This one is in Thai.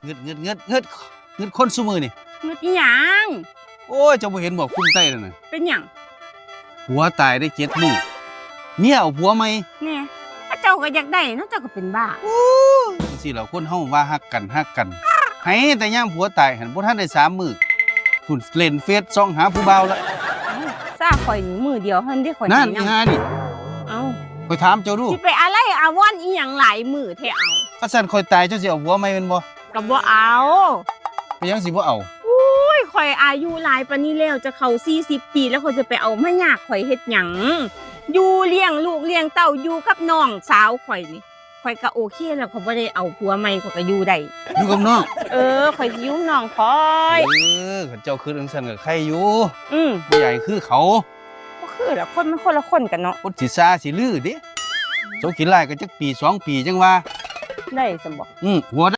เงิดคนซุมือนี่เงืดอีหยังโอ้ยเจ้าบ่เห็นบอกคุ้มใจแล้วน่ะเป็นหยังผัวตายได้7 มื้อเมียเอาผัวใหม่แน่ถ้าเจ้าก็อยากได้เนาะเจ้าก็เป็นบ้าจังซี่ล่ะคนเฮาว่าฮักกันให้แต่ยามผัวตายหันบ่ทันได้3 มื้อคุณเล่นเฟซส่องหาผู้บ่าวละซาข่อยนี่มือเดียวเฮิ่นได้ข่อยนั่นอีห่านี่เอ้าข่อยถามเจ้าดูสิไปอะไรอาวรณ์อีหยังหลายมื้อแท้เอาถ้าซั่นข่อยตายเจ้าสิเอาผัวใหม่แม่นบ่ก็บ่เอาไปยังสิบ่เอาอุ้ยข่อยอายุหลายปานนี้แล้วจะเข้า40 ปีแล้วข่อยจะไปเอามายากข่อยเฮ็ดหยังอยู่เลี้ยงลูกเลี้ยงเต้าอยู่กับน้องสาวข่อยนี่ข่อยก็โอเคแล้วเขาบ่ได้เอาผัวใหม่ข่อยก็อยู่ได้อยู่กับน้องข่อยสิอยู่น้องข่อยคันเจ้าคือจังซั่นก็ใครอยู่ผู้ใหญ่คือเขาบ่คือละคนมันคนละคนกันเนาะคนสิซาสิลือเด้โซกินหลายก็จักปี2 ปีจังว่าได้ซั่นบ่หัว